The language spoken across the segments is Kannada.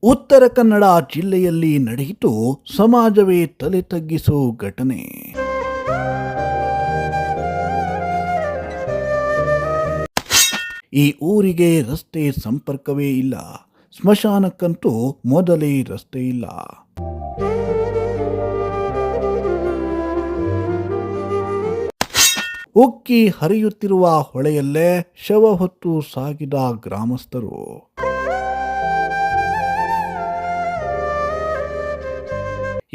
ಉತ್ತರ ಕನ್ನಡ ಜಿಲ್ಲೆಯಲ್ಲಿ ನಡೆಯಿತು ಸಮಾಜವೇ ತಲೆ ತಗ್ಗಿಸೋ ಘಟನೆ. ಈ ಊರಿಗೆ ರಸ್ತೆ ಸಂಪರ್ಕವೇ ಇಲ್ಲ. ಸ್ಮಶಾನಕ್ಕಂತೂ ಮೊದಲೇ ರಸ್ತೆ ಇಲ್ಲ. ಉಕ್ಕಿ ಹರಿಯುತ್ತಿರುವ ಹೊಳೆಯಲ್ಲೇ ಶವ ಹೊತ್ತು ಸಾಗಿದ ಗ್ರಾಮಸ್ಥರು.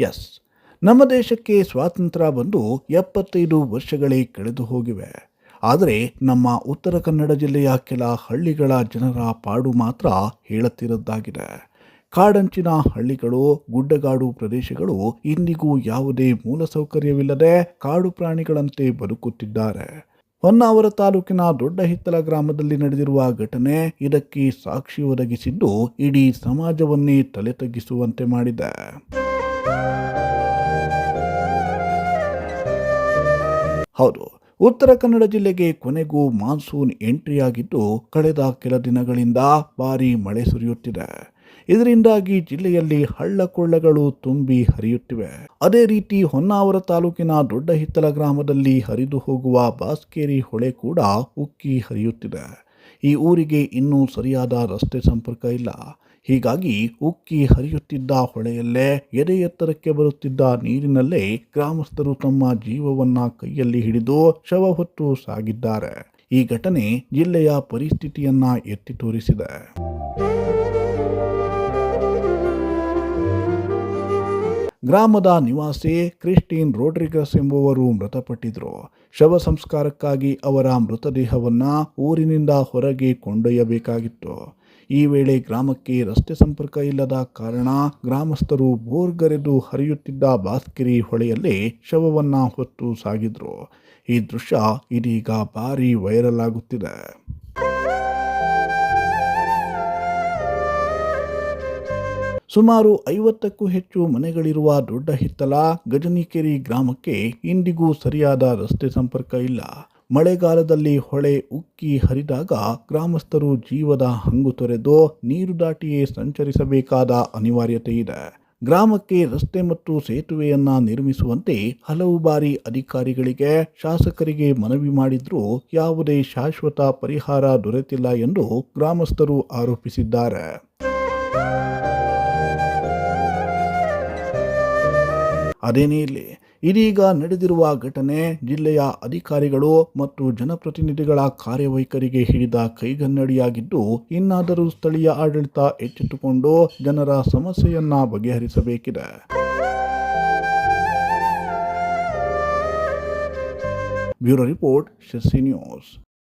ಎಸ್, ನಮ್ಮ ದೇಶಕ್ಕೆ ಸ್ವಾತಂತ್ರ್ಯ ಬಂದು 75 ವರ್ಷಗಳೇ ಕಳೆದು ಹೋಗಿವೆ. ಆದರೆ ನಮ್ಮ ಉತ್ತರ ಕನ್ನಡ ಜಿಲ್ಲೆಯ ಕೆಲ ಹಳ್ಳಿಗಳ ಜನರ ಪಾಡು ಮಾತ್ರ ಹೇಳುತ್ತಿರದ್ದಾಗಿದೆ. ಕಾಡಂಚಿನ ಹಳ್ಳಿಗಳು, ಗುಡ್ಡಗಾಡು ಪ್ರದೇಶಗಳು ಇಂದಿಗೂ ಯಾವುದೇ ಮೂಲಸೌಕರ್ಯವಿಲ್ಲದೆ ಕಾಡು ಪ್ರಾಣಿಗಳಂತೆ ಬದುಕುತ್ತಿದ್ದಾರೆ. ಹೊನ್ನಾವರ ತಾಲೂಕಿನ ದೊಡ್ಡ ಹಿತ್ತಲ ಗ್ರಾಮದಲ್ಲಿ ನಡೆದಿರುವ ಘಟನೆ ಇದಕ್ಕೆ ಸಾಕ್ಷಿ ಒದಗಿಸಿದ್ದು ಇಡೀ ಸಮಾಜವನ್ನೇ ತಲೆ ತಗ್ಗಿಸುವಂತೆ ಮಾಡಿದೆ. ಹೌದು, ಉತ್ತರ ಕನ್ನಡ ಜಿಲ್ಲೆಗೆ ಕೊನೆಗೂ ಮಾನ್ಸೂನ್ ಎಂಟ್ರಿಯಾಗಿದ್ದು ಕಳೆದ ಕೆಲ ದಿನಗಳಿಂದ ಭಾರೀ ಮಳೆ ಸುರಿಯುತ್ತಿದೆ. ಇದರಿಂದಾಗಿ ಜಿಲ್ಲೆಯಲ್ಲಿ ಹಳ್ಳಕೊಳ್ಳಗಳು ತುಂಬಿ ಹರಿಯುತ್ತಿವೆ. ಅದೇ ರೀತಿ ಹೊನ್ನಾವರ ತಾಲೂಕಿನ ದೊಡ್ಡ ಹಿತ್ತಲ ಗ್ರಾಮದಲ್ಲಿ ಹರಿದು ಹೋಗುವ ಬಾಸ್ಕೇರಿ ಹೊಳೆ ಕೂಡ ಉಕ್ಕಿ ಹರಿಯುತ್ತಿದೆ. ಈ ಊರಿಗೆ ಇನ್ನೂ ಸರಿಯಾದ ರಸ್ತೆ ಸಂಪರ್ಕ ಇಲ್ಲ. ಹೀಗಾಗಿ ಉಕ್ಕಿ ಹರಿಯುತ್ತಿದ್ದ ಹೊಳೆಯಲ್ಲೇ ಎದೆ ಎತ್ತರಕ್ಕೆ ಬರುತ್ತಿದ್ದ ನೀರಿನಲ್ಲೇ ಗ್ರಾಮಸ್ಥರು ತಮ್ಮ ಜೀವವನ್ನ ಕೈಯಲ್ಲಿ ಹಿಡಿದು ಶವ ಹೊತ್ತು ಸಾಗಿದ್ದಾರೆ. ಈ ಘಟನೆ ಜಿಲ್ಲೆಯ ಪರಿಸ್ಥಿತಿಯನ್ನ ಎತ್ತಿ ತೋರಿಸಿದೆ. ಗ್ರಾಮದ ನಿವಾಸಿ ಕ್ರಿಸ್ಟಿನ್ ರೋಡ್ರಿಗಸ್ ಎಂಬುವರು ಮೃತಪಟ್ಟಿದ್ರು. ಶವ ಸಂಸ್ಕಾರಕ್ಕಾಗಿ ಅವರ ಮೃತದೇಹವನ್ನ ಊರಿನಿಂದ ಹೊರಗೆ ಕೊಂಡೊಯ್ಯಬೇಕಾಗಿತ್ತು. ಈ ವೇಳೆ ಗ್ರಾಮಕ್ಕೆ ರಸ್ತೆ ಸಂಪರ್ಕ ಇಲ್ಲದ ಕಾರಣ ಗ್ರಾಮಸ್ಥರು ಬೋರ್ಗರೆದು ಹರಿಯುತ್ತಿದ್ದ ಬಾಸ್ಕೆರಿ ಹೊಳೆಯಲ್ಲಿ ಶವವನ್ನ ಹೊತ್ತು ಸಾಗಿದ್ರು. ಈ ದೃಶ್ಯ ಇದೀಗ ಭಾರೀ ವೈರಲ್ ಆಗುತ್ತಿದೆ. ಸುಮಾರು 50ಕ್ಕೂ ಹೆಚ್ಚು ಮನೆಗಳಿರುವ ದೊಡ್ಡ ಹಿತ್ತಲ ಗಜನಿಕೆರೆ ಗ್ರಾಮಕ್ಕೆ ಇಂದಿಗೂ ಸರಿಯಾದ ರಸ್ತೆ ಸಂಪರ್ಕ ಇಲ್ಲ. ಮಳೆಗಾಲದಲ್ಲಿ ಹೊಳೆ ಉಕ್ಕಿ ಹರಿದಾಗ ಗ್ರಾಮಸ್ಥರು ಜೀವದ ಹಂಗು ತೊರೆದು ನೀರು ದಾಟಿಯೇ ಸಂಚರಿಸಬೇಕಾದ ಅನಿವಾರ್ಯತೆ ಇದೆ. ಗ್ರಾಮಕ್ಕೆ ರಸ್ತೆ ಮತ್ತು ಸೇತುವೆಯನ್ನ ನಿರ್ಮಿಸುವಂತೆ ಹಲವು ಬಾರಿ ಅಧಿಕಾರಿಗಳಿಗೆ, ಶಾಸಕರಿಗೆ ಮನವಿ ಮಾಡಿದ್ರೂ ಯಾವುದೇ ಶಾಶ್ವತ ಪರಿಹಾರ ದೊರೆತಿಲ್ಲ ಎಂದು ಗ್ರಾಮಸ್ಥರು ಆರೋಪಿಸಿದ್ದಾರೆ. ಅದೇನೇ ಇರಲಿ, ಇದೀಗ ನಡೆದಿರುವ ಘಟನೆ ಜಿಲ್ಲೆಯ ಅಧಿಕಾರಿಗಳು ಮತ್ತು ಜನಪ್ರತಿನಿಧಿಗಳ ಕಾರ್ಯವೈಖರಿಗೆ ಹಿಡಿದ ಕೈಗನ್ನಡಿಯಾಗಿದ್ದು, ಇನ್ನಾದರೂ ಸ್ಥಳೀಯ ಆಡಳಿತ ಎಚ್ಚೆತ್ತುಕೊಂಡು ಜನರ ಸಮಸ್ಯೆಯನ್ನ ಬಗೆಹರಿಸಬೇಕಿದೆ. Bureau report, Sirsi news.